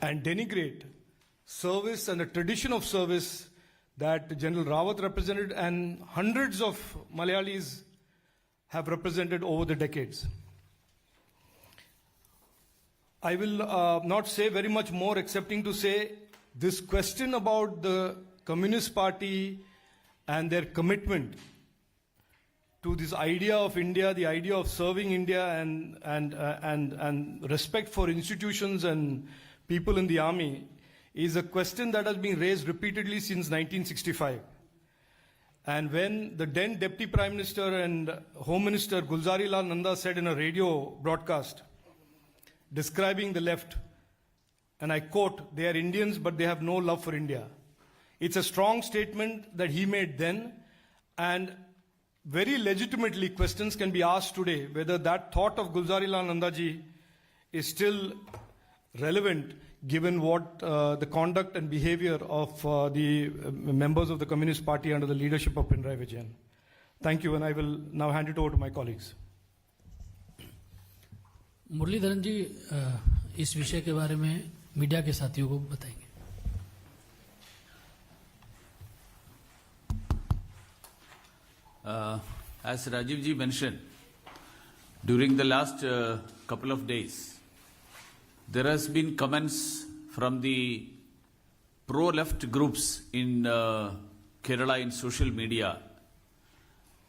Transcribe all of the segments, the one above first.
and denigrate service and the tradition of service that General Rawat represented and hundreds of Malayalis have represented over the decades. I will not say very much more excepting to say this question about the Communist Party and their commitment to this idea of India, the idea of serving India and respect for institutions and people in the army is a question that has been raised repeatedly since 1965. And when the then Deputy Prime Minister and Home Minister Gulzari Lal Nanda said in a radio broadcast describing the left, and I quote, "They are Indians but they have no love for India." It's a strong statement that he made then, and very legitimately questions can be asked today whether that thought of Gulzari Lal Nanda ji is still relevant given what the conduct and behavior of the members of the Communist Party under the leadership of Pinarayi Vijayan. Thank you, and I will now hand it over to my colleagues. Muraleedharan जी इस विषय के बारे में media के साथियों को बताएंगे. As Rajiv ji mentioned, during the last couple of days, there has been comments from the pro-left groups in Kerala in social media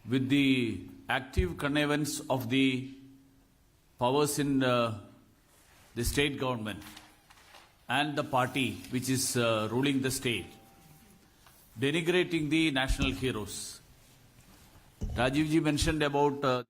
with the active connivance of the powers in the state government and the party which is ruling the state, denigrating the national heroes. Rajiv ji mentioned about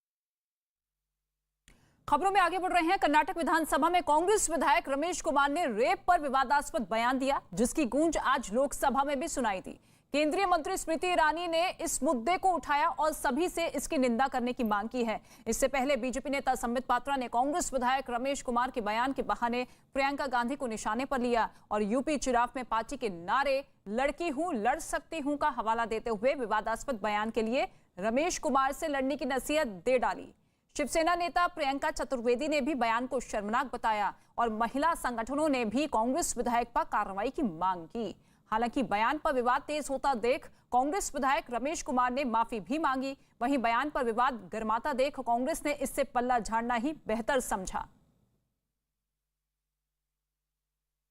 खबरों में आगे बढ़ रहे हैं. कर्नाटक विधानसभा में कांग्रेस विधायक रमेश कुमार ने rape पर विवादास्पद बयान दिया, जिसकी गूंज आज लोकसभा में भी सुनाई दी. केंद्रीय मंत्री स्मृति ईरानी ने इस मुद्दे को उठाया और सभी से इसकी निंदा करने की मांग की है. इससे पहले बीजेपी नेता संबित पात्रा ने कांग्रेस विधायक रमेश कुमार के बयान के बहाने प्रियंका गांधी को निशाने पर लिया और यूपी चुनाव में पार्टी के नारे लड़की हूं लड़ सकती हूं का हवाला देते हुए विवादास्पद बयान के लिए रमेश कुमार से लड़ने की नसीहत दे डाली. शिवसेना नेता प्रियंका चतुर्वेदी ने भी बयान को शर्मनाक बताया और महिला संगठनों ने भी कांग्रेस विधायक पर कार्रवाई की मांग की. हालांकि बयान पर विवाद तेज होता देख कांग्रेस विधायक रमेश कुमार ने माफी भी मांगी. वहीं बयान पर विवाद गर्माता देख कांग्रेस ने इससे पल्ला झाड़ना ही बेहतर समझा.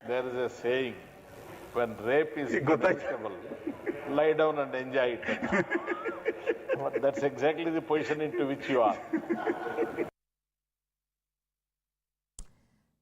There is a saying, when rape is punishable, lie down and enjoy it. That's exactly the position into which you are.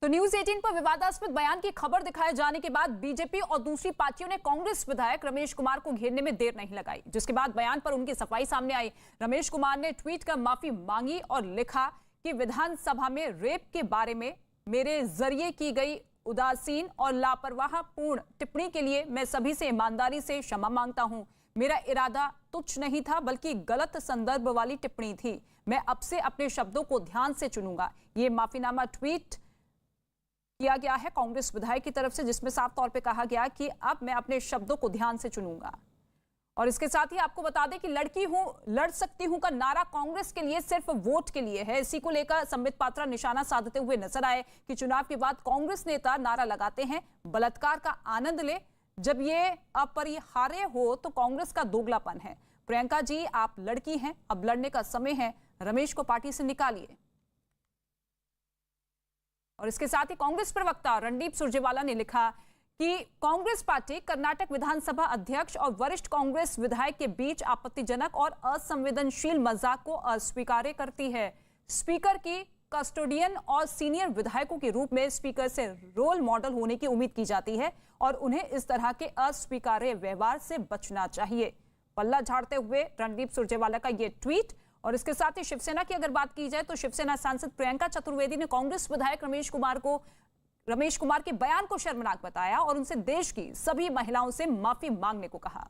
तो न्यूज 18 पर विवादास्पद बयान की खबर दिखाए जाने के बाद बीजेपी और दूसरी पार्टियों ने कांग्रेस विधायक रमेश कुमार को घेरने में देर नहीं लगाई, जिसके बाद बयान पर उनकी सफाई सामने आई. रमेश कुमार ने ट्वीट कर माफी मांगी और लिखा कि विधानसभा में रेप के बारे में मेरे जरिए की गई उदासीन और लापरवाह पूर्ण टिप्पणी के लिए मैं सभी से ईमानदारी से क्षमा मांगता हूं. मेरा इरादा तुच्छ नहीं था बल्कि गलत संदर्भ वाली टिप्पणी थी. मैं अब से अपने शब्दों को ध्यान से चुनूंगा. ये माफीनामा ट्वीट किया गया है कांग्रेस विधायक की तरफ से, जिसमें साफ तौर पे कहा गया कि अब मैं अपने शब्दों को ध्यान से चुनूंगा. और इसके साथ ही आपको बता दें कि लड़की हूं लड़ सकती हूं का नारा कांग्रेस के लिए सिर्फ वोट के लिए है. इसी को लेकर संबित पात्रा निशाना साधते हुए नजर आए कि चुनाव के बाद कांग्रेस नेता नारा लगाते हैं बलात्कार का आनंद ले, जब ये अपरिहार्य हो तो कांग्रेस का दोगलापन है. प्रियंका जी, आप लड़की हैं, अब लड़ने का समय है, रमेश को पार्टी से निकालिए. और इसके साथ ही कांग्रेस प्रवक्ता रणदीप सुरजेवाला ने लिखा कि कांग्रेस पार्टी कर्नाटक विधानसभा अध्यक्ष और वरिष्ठ कांग्रेस विधायक के बीच आपत्तिजनक और असंवेदनशील मजाक को अस्वीकार करती है. स्पीकर की कस्टोडियन और सीनियर विधायकों के रूप में स्पीकर से रोल मॉडल होने की उम्मीद की जाती है और उन्हें इस तरह के अस्वीकार्य व्यवहार से बचना चाहिए. पल्ला झाड़ते हुए रणदीप सुरजेवाला का यह ट्वीट. और इसके साथ ही शिवसेना की अगर बात की जाए तो शिवसेना सांसद प्रियंका चतुर्वेदी ने कांग्रेस विधायक रमेश कुमार के बयान को शर्मनाक बताया और उनसे देश की सभी महिलाओं से माफी मांगने को कहा.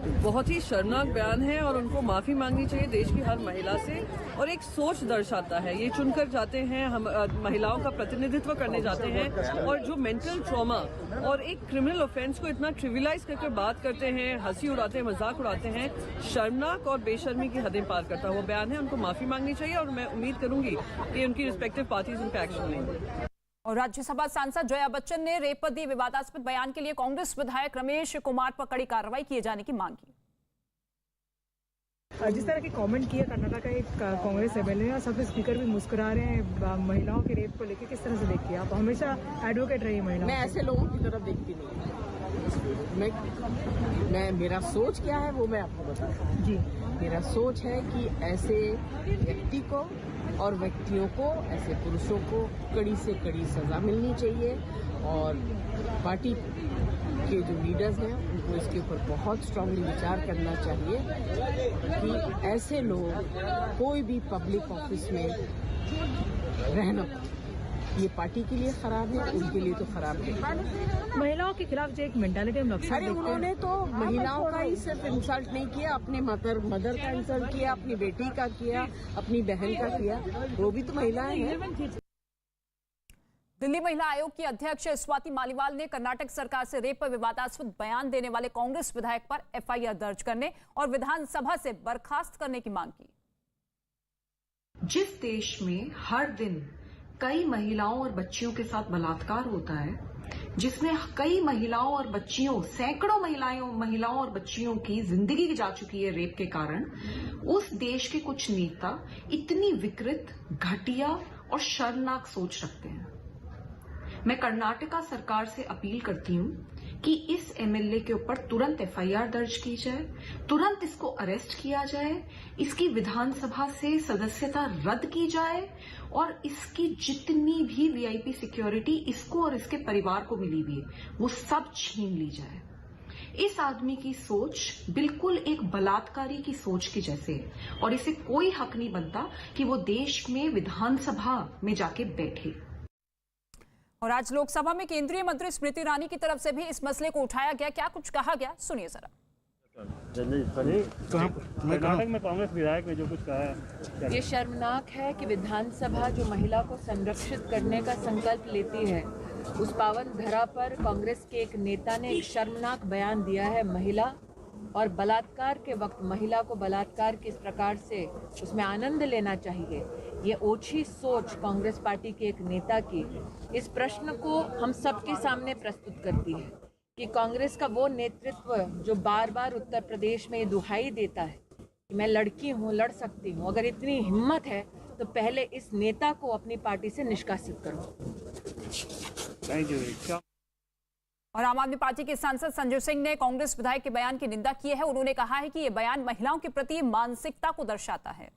बहुत ही शर्मनाक बयान है और उनको माफी मांगनी चाहिए देश की हर महिला से, और एक सोच दर्शाता है। ये चुनकर जाते हैं, हम महिलाओं का प्रतिनिधित्व करने जाते हैं, और जो मेंटल ट्रॉमा और एक क्रिमिनल ऑफेंस को इतना ट्रिविलाइज करके बात करते हैं, हंसी उड़ाते हैं, मजाक उड़ाते हैं, शर्मनाक और बेशर्मी की हदें पार करता हुआ बयान है। उनको माफी मांगनी चाहिए और मैं उम्मीद करूंगी कि उनकी रिस्पेक्टिव पार्टीज उन पर एक्शन लेंगी। और राज्यसभा सांसद जया बच्चन ने रेप पर दिए विवादास्पद बयान के लिए कांग्रेस विधायक रमेश कुमार पर कड़ी कार्रवाई किए जाने की मांग की। जिस तरह के कमेंट किया कर्नाटक का एक कांग्रेस एमएलए, और सब स्पीकर भी मुस्कुरा रहे हैं महिलाओं के रेप को लेकर, किस तरह से देखती है आप? हमेशा एडवोकेट रही महिला। मैं ऐसे लोगों की तरफ देखती नहीं। मैं मेरा सोच क्या है वो मैं आपको बताता हूँ जी। मेरा सोच है कि ऐसे व्यक्ति को और व्यक्तियों को, ऐसे पुरुषों को कड़ी से कड़ी सजा मिलनी चाहिए, और पार्टी के जो लीडर्स हैं उनको इसके ऊपर बहुत स्ट्रांगली विचार करना चाहिए कि ऐसे लोग कोई भी पब्लिक ऑफिस में रहना, ये पार्टी के लिए खराब है, उनके लिए तो खराब है। महिलाओं के खिलाफ जो एक मेंटालिटी हम अक्सर अरे उन्होंने तो महिलाओं का ही सिर्फ इंसल्ट नहीं किया, अपने मदर का इंसल्ट किया, अपनी बेटी का किया, अपनी बहन का किया, वो भी तो महिलाएं हैं। दिल्ली महिला आयोग की अध्यक्ष स्वाति मालीवाल ने कर्नाटक सरकार से रेप पर विवादास्पद बयान देने वाले कांग्रेस विधायक पर एफआईआर दर्ज करने और विधानसभा से बर्खास्त करने की मांग की। जिस देश में हर दिन कई महिलाओं और बच्चियों के साथ बलात्कार होता है, जिसमें कई महिलाओं और बच्चियों, सैकड़ों महिलाओं और बच्चियों की जिंदगी जा चुकी है रेप के कारण, उस देश के कुछ नेता इतनी विकृत, घटिया और शर्मनाक सोच रखते हैं। मैं कर्नाटका सरकार से अपील करती हूं कि इस एमएलए के ऊपर तुरंत एफआईआर दर्ज की जाए, तुरंत इसको अरेस्ट किया जाए, इसकी विधानसभा से सदस्यता रद्द की जाए, और इसकी जितनी भी वीआईपी सिक्योरिटी इसको और इसके परिवार को मिली हुई है वो सब छीन ली जाए। इस आदमी की सोच बिल्कुल एक बलात्कारी की सोच के जैसे है, और इसे कोई हक नहीं बनता कि वो देश में विधानसभा में जाके बैठे। और आज लोकसभा में केंद्रीय मंत्री स्मृति ईरानी की तरफ से भी इस मसले को उठाया गया। क्या कुछ कहा गया, सुनिए जरा। कर्नाटक में कांग्रेस विधायक ने जो कुछ कहा है, ये शर्मनाक है कि विधानसभा जो महिला को संरक्षित करने का संकल्प लेती है, उस पावन धरा पर कांग्रेस के एक नेता ने एक शर्मनाक बयान दिया है। महिला और बलात्कार के वक्त महिला को बलात्कार किस प्रकार से उसमें आनंद लेना चाहिए, ये ओछी सोच कांग्रेस पार्टी के एक नेता की इस प्रश्न को हम सबके सामने प्रस्तुत करती है कि कांग्रेस का वो नेतृत्व जो बार बार उत्तर प्रदेश में ये दुहाई देता है कि मैं लड़की हूँ, लड़ सकती हूँ, अगर इतनी हिम्मत है तो पहले इस नेता को अपनी पार्टी से निष्कासित करो। Thank you. और आम आदमी पार्टी के सांसद संजय सिंह ने कांग्रेस विधायक के बयान की निंदा की है। उन्होंने कहा है कि ये बयान महिलाओं के प्रति मानसिकता को दर्शाता है।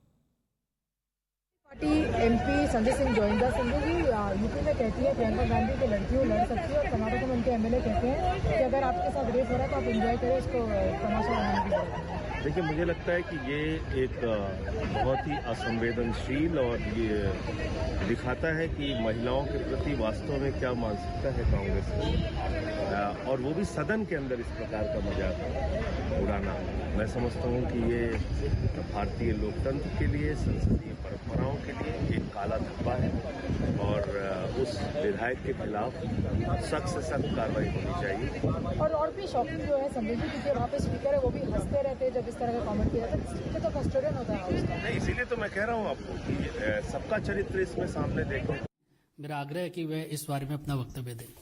Party MP Sanjay Singh जोइंदा Singh ji UP में कहती है प्रियंका गांधी की लड़कियों लड़ सकती है, और कर्नाटक में उनके एमएलए कहते हैं कि अगर आपके साथ रेप हो रहा है तो आप एंजॉय करें, उसको तमाशा बनाने की जरूरत है। देखिए, मुझे लगता है कि ये एक बहुत ही असंवेदनशील और ये दिखाता है कि महिलाओं के प्रति वास्तव में क्या मानसिकता है कांग्रेस की, और वो भी सदन के अंदर इस प्रकार का मजाक उड़ाना। मैं समझता हूँ कि ये भारतीय लोकतंत्र के लिए, संसदीय परंपराओं के लिए एक काला धब्बा है, और उस विधायक के खिलाफ सख्त से सख्त कार्रवाई होनी चाहिए। और भी शॉकिंग जो है संजय जी, क्योंकि वहाँ पे स्पीकर है वो भी हंसते रहते हैं जब इस तरह का कमेंट किया जाता है, स्पीकर तो कस्टोडियन होता है उसका। नहीं, इसीलिए तो मैं कह रहा हूँ आपको कि सबका चरित्र इसमें सामने देखो। मेरा आग्रह है कि वह इस बारे में अपना वक्तव्य दें।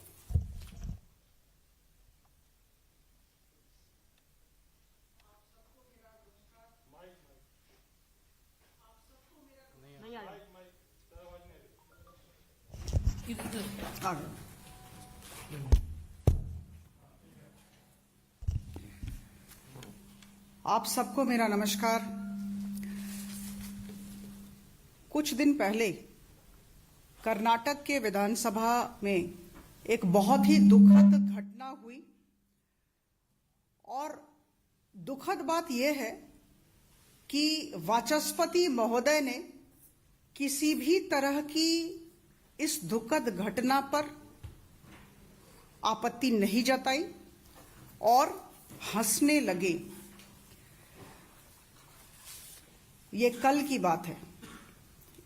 आप सबको मेरा नमस्कार। कुछ दिन पहले कर्नाटक के विधानसभा में एक बहुत ही दुखद घटना हुई, और दुखद बात यह है कि वाचस्पति महोदय ने किसी भी तरह की इस दुखद घटना पर आपत्ति नहीं जताई और हंसने लगे ये कल की बात है,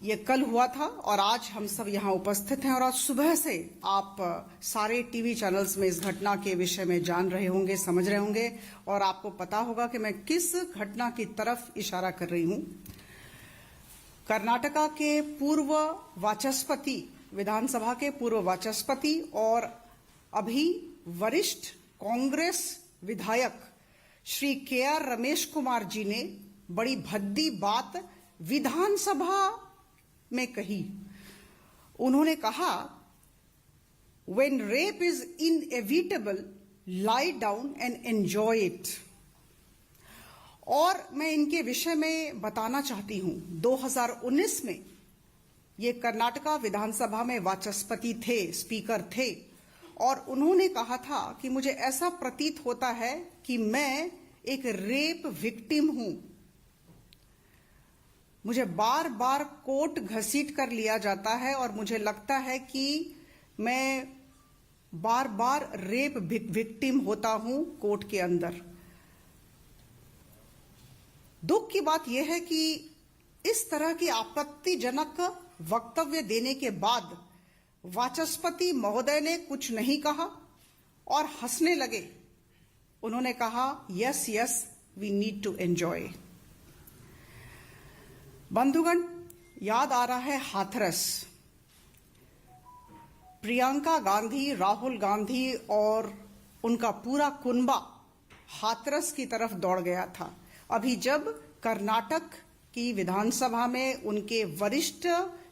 ये कल हुआ था और आज हम सब यहाँ उपस्थित हैं और आज सुबह से आप सारे टीवी चैनल्स में इस घटना के विषय में जान रहे होंगे, समझ रहे होंगे और आपको पता होगा कि मैं किस घटना की तरफ इशारा कर रही हूं। कर्नाटका के पूर्व वाचस्पति, विधानसभा के पूर्व वाचस्पति और अभी वरिष्ठ कांग्रेस विधायक श्री के.आर. रमेश कुमार जी ने बड़ी भद्दी बात विधानसभा में कही। उन्होंने कहा, when rape is inevitable, lie down and enjoy it। और मैं इनके विषय में बताना चाहती हूं, 2019 में ये कर्नाटका विधानसभा में वाचस्पति थे, स्पीकर थे और उन्होंने कहा था कि मुझे ऐसा प्रतीत होता है कि मैं एक रेप विक्टिम हूं, मुझे बार बार कोर्ट घसीट कर लिया जाता है और मुझे लगता है कि मैं बार बार रेप विक्टिम होता हूं कोर्ट के अंदर। दुख की बात यह है कि इस तरह की आपत्तिजनक वक्तव्य देने के बाद वाचस्पति महोदय ने कुछ नहीं कहा और हंसने लगे। उन्होंने कहा, yes yes we need to enjoy. बंधुगण, याद आ रहा है हाथरस। प्रियंका गांधी, राहुल गांधी और उनका पूरा कुनबा हाथरस की तरफ दौड़ गया था। अभी जब कर्नाटक की विधानसभा में उनके वरिष्ठ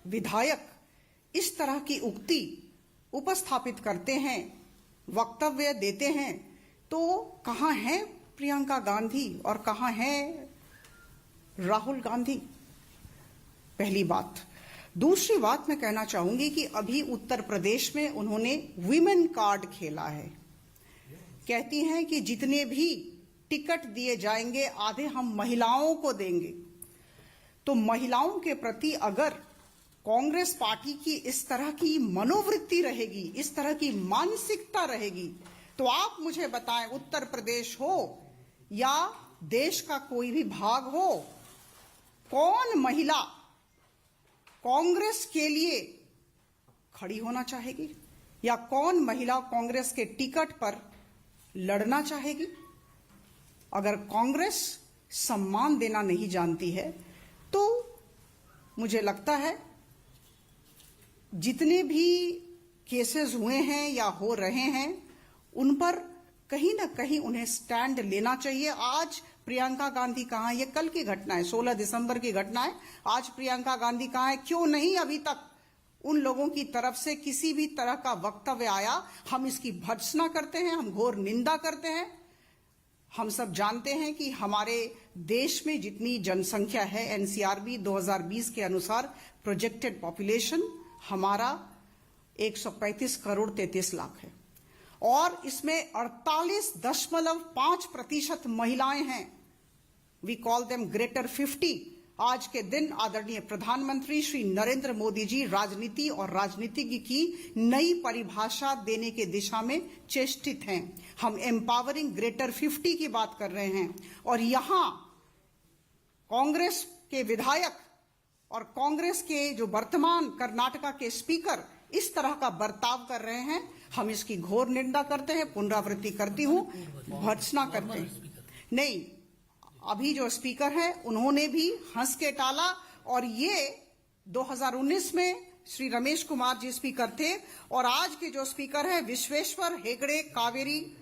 विधायक इस तरह की उक्ति उपस्थापित करते हैं, वक्तव्य देते हैं, तो कहां है प्रियंका गांधी और कहां है राहुल गांधी? पहली बात। दूसरी बात मैं कहना चाहूंगी कि अभी उत्तर प्रदेश में उन्होंने विमेन कार्ड खेला है। कहती हैं कि जितने भी टिकट दिए जाएंगे आधे हम महिलाओं को देंगे। तो महिलाओं के प्रति अगर कांग्रेस पार्टी की इस तरह की मनोवृत्ति रहेगी, इस तरह की मानसिकता रहेगी, तो आप मुझे बताएं, उत्तर प्रदेश हो या देश का कोई भी भाग हो, कौन महिला कांग्रेस के लिए खड़ी होना चाहेगी या कौन महिला कांग्रेस के टिकट पर लड़ना चाहेगी? अगर कांग्रेस सम्मान देना नहीं जानती है तो मुझे लगता है जितने भी केसेस हुए हैं या हो रहे हैं उन पर कहीं ना कहीं उन्हें स्टैंड लेना चाहिए। आज प्रियंका गांधी कहां है? ये कल की घटना है, 16 दिसंबर की घटना है। आज प्रियंका गांधी कहां है? क्यों नहीं अभी तक उन लोगों की तरफ से किसी भी तरह का वक्तव्य आया? हम इसकी भर्त्सना करते हैं, हम घोर निंदा करते हैं। हम सब जानते हैं कि हमारे देश में जितनी जनसंख्या है, एनसीआरबी 2020 के अनुसार प्रोजेक्टेड पॉपुलेशन हमारा 135 करोड़ 33 लाख है और इसमें 48.5% महिलाएं हैं। We call them greater 50। आज के दिन आदरणीय प्रधानमंत्री श्री नरेंद्र मोदी जी राजनीति और राजनीतिज्ञ की नई परिभाषा देने के दिशा में चेष्टित हैं। हम एम्पावरिंग ग्रेटर 50 की बात कर रहे हैं और यहां कांग्रेस के विधायक और कांग्रेस के जो वर्तमान कर्नाटका के स्पीकर इस तरह का बर्ताव कर रहे हैं। हम इसकी घोर निंदा करते हैं, पुनरावृत्ति करती हूं, भर्त्सना करते हैं। नहीं, अभी जो स्पीकर हैं उन्होंने भी हंस के टाला और ये 2019 में श्री रमेश कुमार जी स्पीकर थे और आज के जो स्पीकर है विश्वेश्वर हेगड़े कावेरी,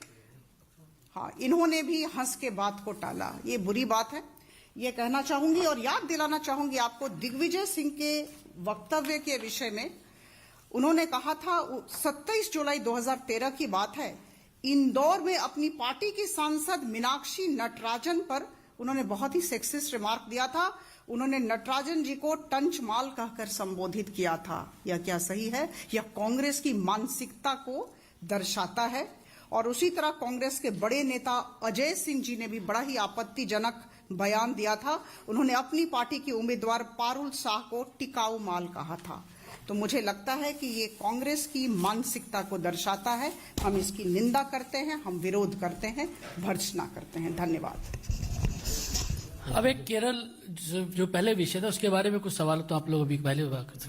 हाँ, इन्होंने भी हंस के बात को टाला। ये बुरी बात है, ये कहना चाहूंगी और याद दिलाना चाहूंगी आपको दिग्विजय सिंह के वक्तव्य के विषय में। उन्होंने कहा था, 27 जुलाई 2013 की बात है, इंदौर में अपनी पार्टी की सांसद मीनाक्षी नटराजन पर उन्होंने बहुत ही सेक्सिस्ट रिमार्क दिया था। उन्होंने नटराजन जी को टंच माल कहकर संबोधित किया था। यह क्या सही है? यह कांग्रेस की मानसिकता को दर्शाता है। और उसी तरह कांग्रेस के बड़े नेता अजय सिंह जी ने भी बड़ा ही आपत्तिजनक बयान दिया था। उन्होंने अपनी पार्टी के उम्मीदवार पारुल शाह को टिकाऊ माल कहा था। तो मुझे लगता है कि ये कांग्रेस की मानसिकता को दर्शाता है। हम इसकी निंदा करते हैं, हम विरोध करते हैं, भर्त्सना करते हैं। धन्यवाद। अब एक केरल जो पहले विषय था उसके बारे में कुछ सवाल तो आप लोग अभी पहले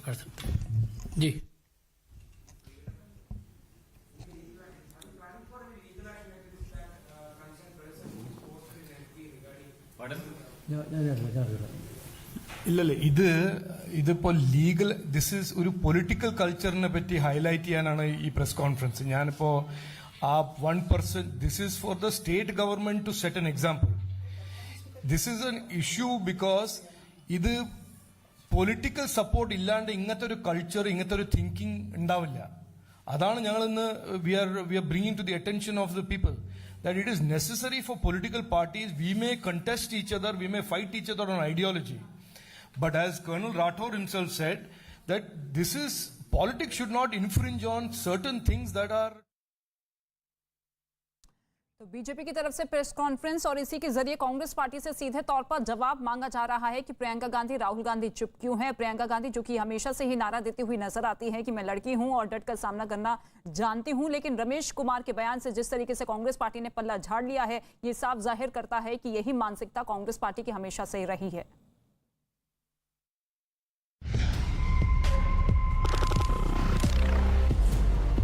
कर सकते हैं। जी ഇല്ലല്ല ഇതിപ്പോ ലീഗൽ ദിസ് ഈസ് ഒരു പൊളിറ്റിക്കൽ കൾച്ചറിനെ പറ്റി ഹൈലൈറ്റ് ചെയ്യാനാണ് ഈ പ്രസ് കോൺഫറൻസ്. ഞാനിപ്പോ ആ 1% this is for the state government to set an example. This is an issue because ഇത് പൊളിറ്റിക്കൽ സപ്പോർട്ട് ഇല്ലാണ്ട് ഇങ്ങനത്തെ ഒരു കൾച്ചർ ഇങ്ങനത്തെ ഒരു തിങ്കിങ് ഉണ്ടാവില്ല. അതാണ് ഞങ്ങൾ ഇന്ന് we are bringing to the attention of the people that it is necessary for political parties. We may contest each other, we may fight each other on ideology, but as Colonel Rathore himself said, that this is politics should not infringe on certain things that are. तो BJP की तरफ से press conference और इसी के जरिए Congress party से सीधे तौर पर जवाब मांगा जा रहा है कि प्रियंका गांधी राहुल गांधी चुप क्यों है। प्रियंका गांधी जो कि हमेशा से ही नारा देती हुई नजर आती है कि मैं लड़की हूं और डटकर सामना करना जानती हूं, लेकिन रमेश कुमार के बयान से जिस तरीके से कांग्रेस पार्टी ने पल्ला झाड़ लिया है, ये साफ जाहिर करता है कि यही मानसिकता कांग्रेस पार्टी की हमेशा से ही रही है।